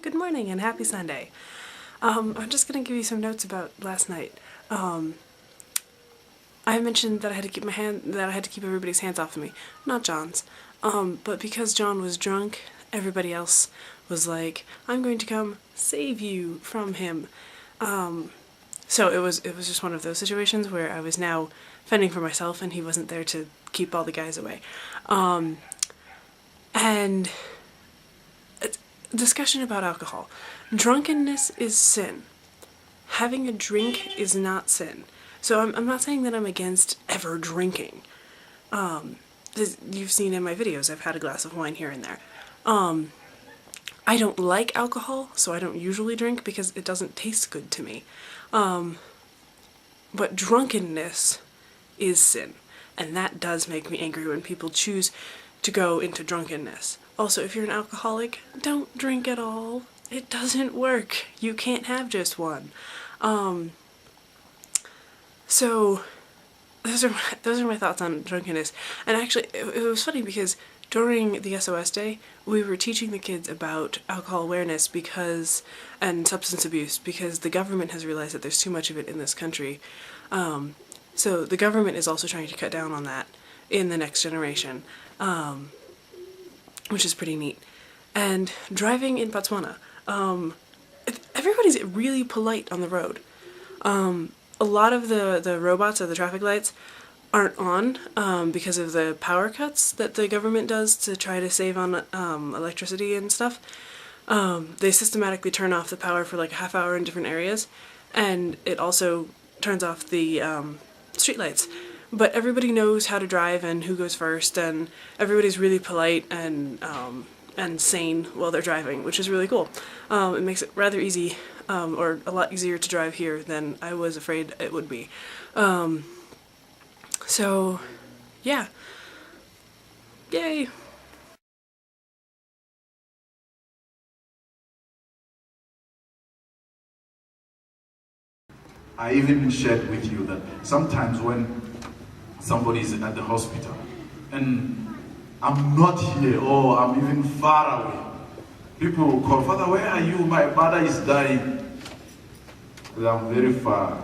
Good morning and happy Sunday. I'm just gonna give you some notes about last night. I mentioned that I had to keep everybody's hands off of me, not John's. But because John was drunk, everybody else was like, "I'm going to come save you from him." So it was just one of those situations where I was now fending for myself, and he wasn't there to keep all the guys away. And discussion about alcohol. Drunkenness is sin. Having a drink is not sin. So I'm not saying that I'm against ever drinking. You've seen in my videos, I've had a glass of wine here and there. I don't like alcohol, so I don't usually drink because it doesn't taste good to me. But drunkenness is sin, and that does make me angry when people choose to go into drunkenness. Also, if you're an alcoholic, don't drink at all. It doesn't work. You can't have just one. So those are my thoughts on drunkenness. And actually, it was funny because during the SOS day, we were teaching the kids about alcohol awareness and substance abuse because the government has realized that there's too much of it in this country. So the government is also trying to cut down on that in the next generation. Which is pretty neat. And driving in Botswana, everybody's really polite on the road. A lot of the robots or the traffic lights aren't on because of the power cuts that the government does to try to save on electricity and stuff. They systematically turn off the power for like a half hour in different areas, and it also turns off the street lights. But everybody knows how to drive and who goes first, and everybody's really polite and sane while they're driving, which is really cool. It makes it rather easy, or a lot easier to drive here than I was afraid it would be. So, yeah. Yay! I even shared with you that sometimes when somebody is at the hospital and I'm not here or I'm even far away, people will call, "Father, where are you? My mother is dying." Well, I'm very far.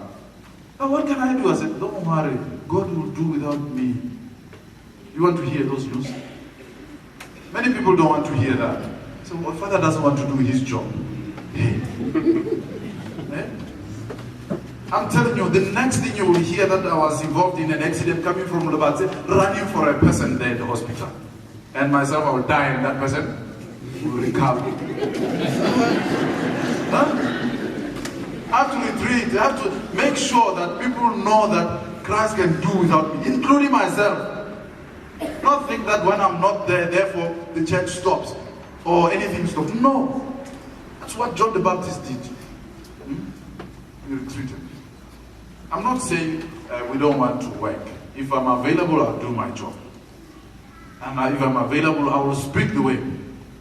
"Oh, what can I do?" I said, "Don't worry, God will do without me." You want to hear those news? Many people don't want to hear that. So my father doesn't want to do his job. Hey. Eh? I'm telling you, the next thing you will hear that I was involved in an accident coming from Lobatse, running for a person there at the hospital. And myself, I will die and that person will recover. Huh? I have to retreat. I have to make sure that people know that Christ can do without me, including myself. Not think that when I'm not there, therefore the church stops or anything stops. No. That's what John the Baptist did. He retreated. I'm not saying we don't want to work. If I'm available, I'll do my job. And if I'm available, I will speak the way.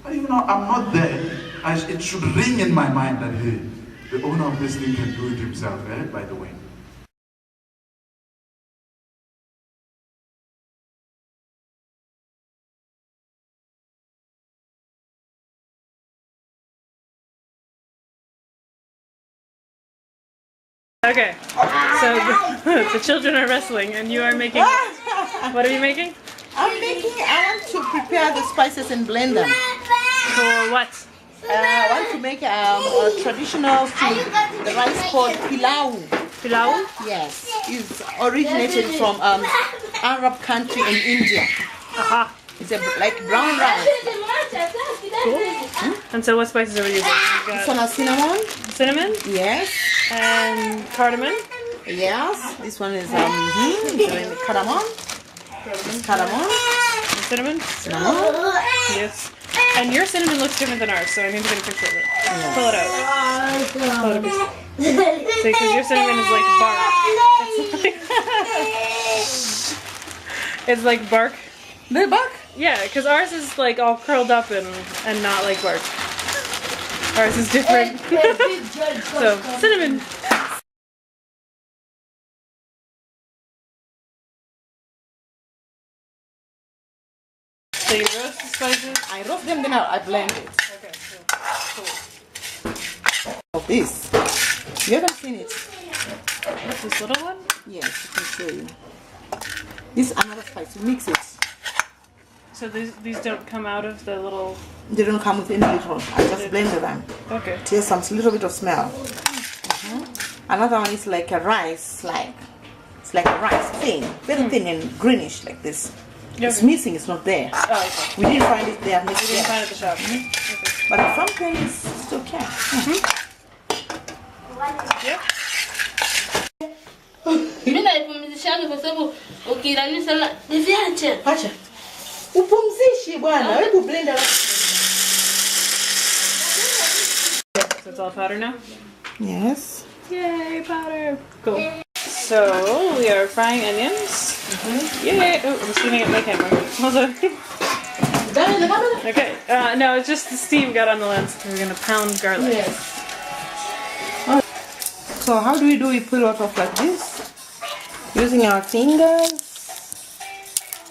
But even though I'm not there, it should ring in my mind that, hey, the owner of this thing can do it himself, by the way. Okay, so the children are wrestling and you are making... What are you making? I want to prepare the spices and blend them. For what? I want to make a traditional food, the rice called pilau. Pilau? Yes, it's originated from Arab country in India. Aha. It's like brown rice. Cool. And so what spices are we using? This one is cinnamon. Cinnamon? Yes. And cardamom? Yes. This one is cardamom. Cardamom. And cinnamon? Cinnamon. Yes. And your cinnamon looks different than ours, so I need to get a picture of it. Yes. Pull it out. Pull it a picture. See, because your cinnamon is like bark. It's like bark. The bark? Yeah, because ours is like all curled up and not like bark. Ours is different. So, cinnamon. So you roast the spices? I roast them, then I blend it. Okay, cool. this. You haven't seen it? This little one? Yes, I can show you. This is another spice. You mix it. So these don't come out of the little... They don't come with individual. I just blended them. Okay. There's some little bit of smell. Another one is like a rice, it's like a rice thin, very thin and greenish like this. It's missing. It's not there. Oh, okay. We didn't find it there. We didn't find it at the shop. Okay. But in some places it's okay. Yeah. Mimi naipumzishaga kwa sababu ukiranisha na niviache. Acha. Upumzishi bwana. Hebu blender. So it's all powder now? Yes. Yay, powder. Cool. So we are frying onions. Yay! Oh, I'm steaming at my camera. Hold on. Okay. No, it's just the steam got on the lens. We're gonna pound garlic. Yes. So how do we do? We pull it off like this, using our fingers.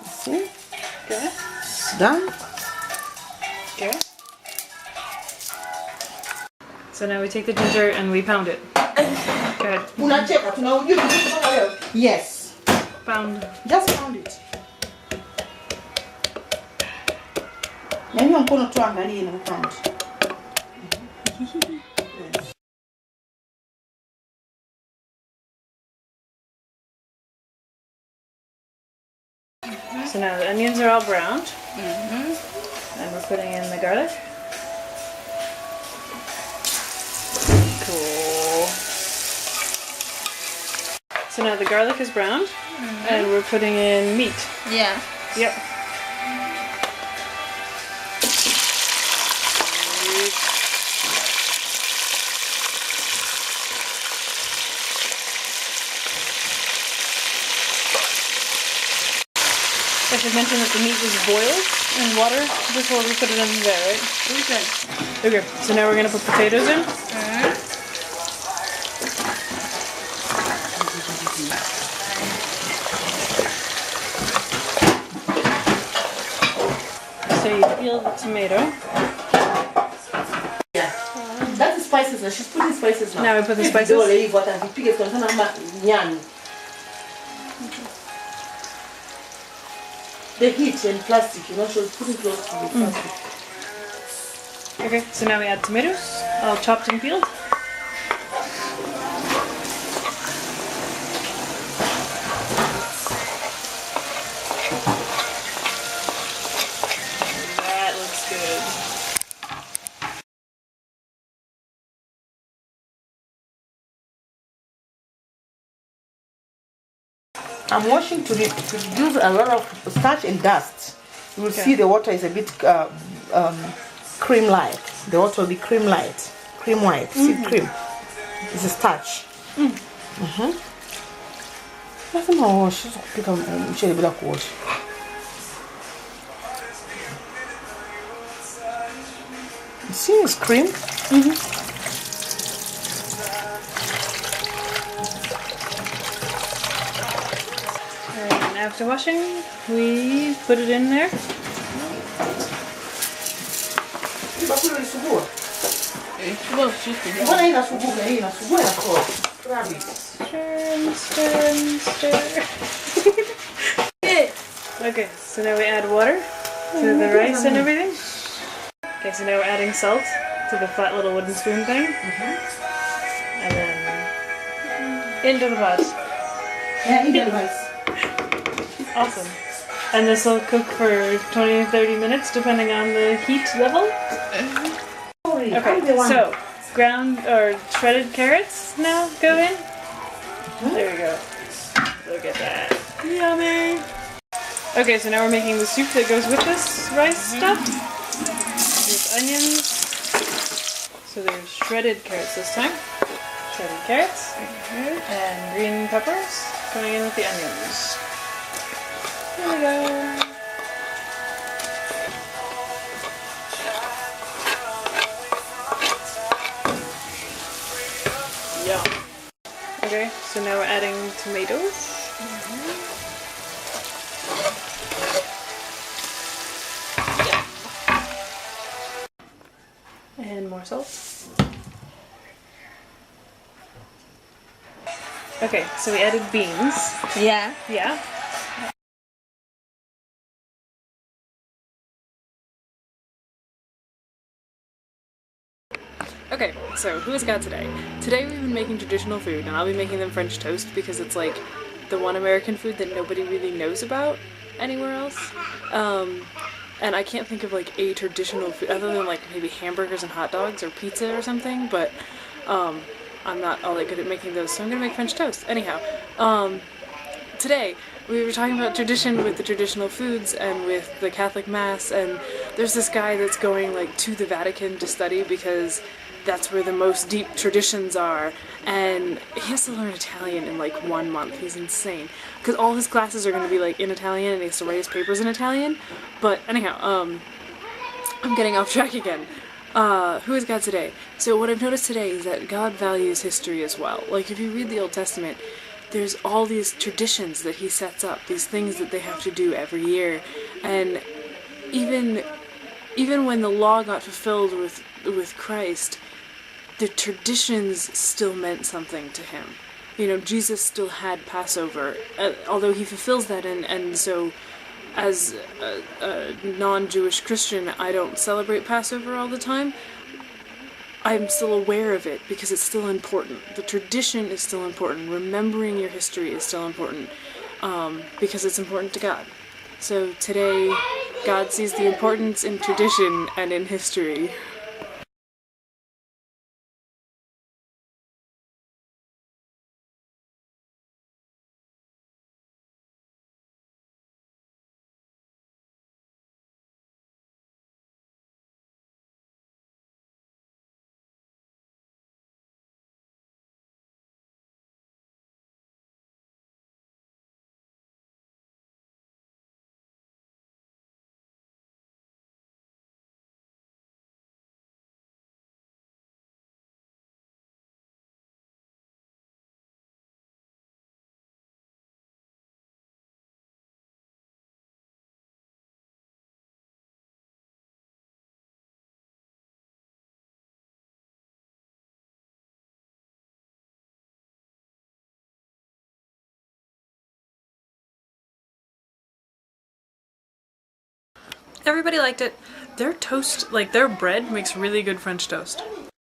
See? Okay. Done. Okay. So now we take the ginger and we pound it. Go ahead. Yes. Pound. Just pound it. Nyanyua mkono tu angalie na pound. So now the onions are all browned. And we're putting in the garlic. Cool. So now the garlic is browned, and we're putting in meat. Yeah. Yep. I should mention that the meat was boiled in water before we put it in there, right? Okay. Okay, so now we're gonna put potatoes in. So you peel the tomato. Yeah. That's the spices now. She's putting spices now. Now we put the spices. The heat and plastic, you know, she's putting close to the plastic. Okay, so now we add tomatoes, all chopped and peeled. That looks good. I'm washing to reduce a lot of starch and dust. You will Okay. see the water is a bit cream-like. The water will be cream-light, cream-white, see cream. It's a starch. Lazima uoshe kupika mchele bila kuosha. You see it's cream? And after washing, we put it in there. Bakuli ulisugua? Well, chicken. Mbona hii inasugua? Hii inasugua inakoa. Grab it. Stir, stir, stir. Okay, so now we add water to the rice and everything. Okay, so now we're adding salt to the flat little wooden spoon thing. And then into the pot. Yeah, eat the rice. Awesome. And this will cook for 20 to 30 minutes depending on the heat level. Okay, so ground or shredded carrots now go in. There we go. Look at that. Yummy! Okay, so now we're making the soup that goes with this rice stuff. There's onions. So there's shredded carrots this time. Shredded carrots. And green peppers going in with the onions. There we go. Yum. Okay, so now we're adding tomatoes. And more salt. Okay, so we added beans. Yeah. Yeah. Okay, so who has got today? Today we've been making traditional food, and I'll be making them French toast because it's like the one American food that nobody really knows about anywhere else. And I can't think of like a traditional food other than like maybe hamburgers and hot dogs or pizza or something, but I'm not all that good at making those, so I'm gonna make French toast. Anyhow, today we were talking about tradition with the traditional foods and with the Catholic Mass, and there's this guy that's going like to the Vatican to study because that's where the most deep traditions are, and he has to learn Italian in like 1 month. He's insane because all his classes are going to be like in Italian, and he has to write his papers in Italian. But anyhow, I'm getting off track again. Who has God today? So what I've noticed today is that God values history as well. Like if you read the Old Testament, there's all these traditions that he sets up, these things that they have to do every year, and even when the law got fulfilled with Christ, the traditions still meant something to him. You know, Jesus still had Passover, although he fulfills that, and so as a non-Jewish Christian, I don't celebrate Passover all the time. I'm still aware of it because it's still important. The tradition is still important. Remembering your history is still important because it's important to God. So today, God sees the importance in tradition and in history. Everybody liked it. Their toast, like their bread, makes really good French toast.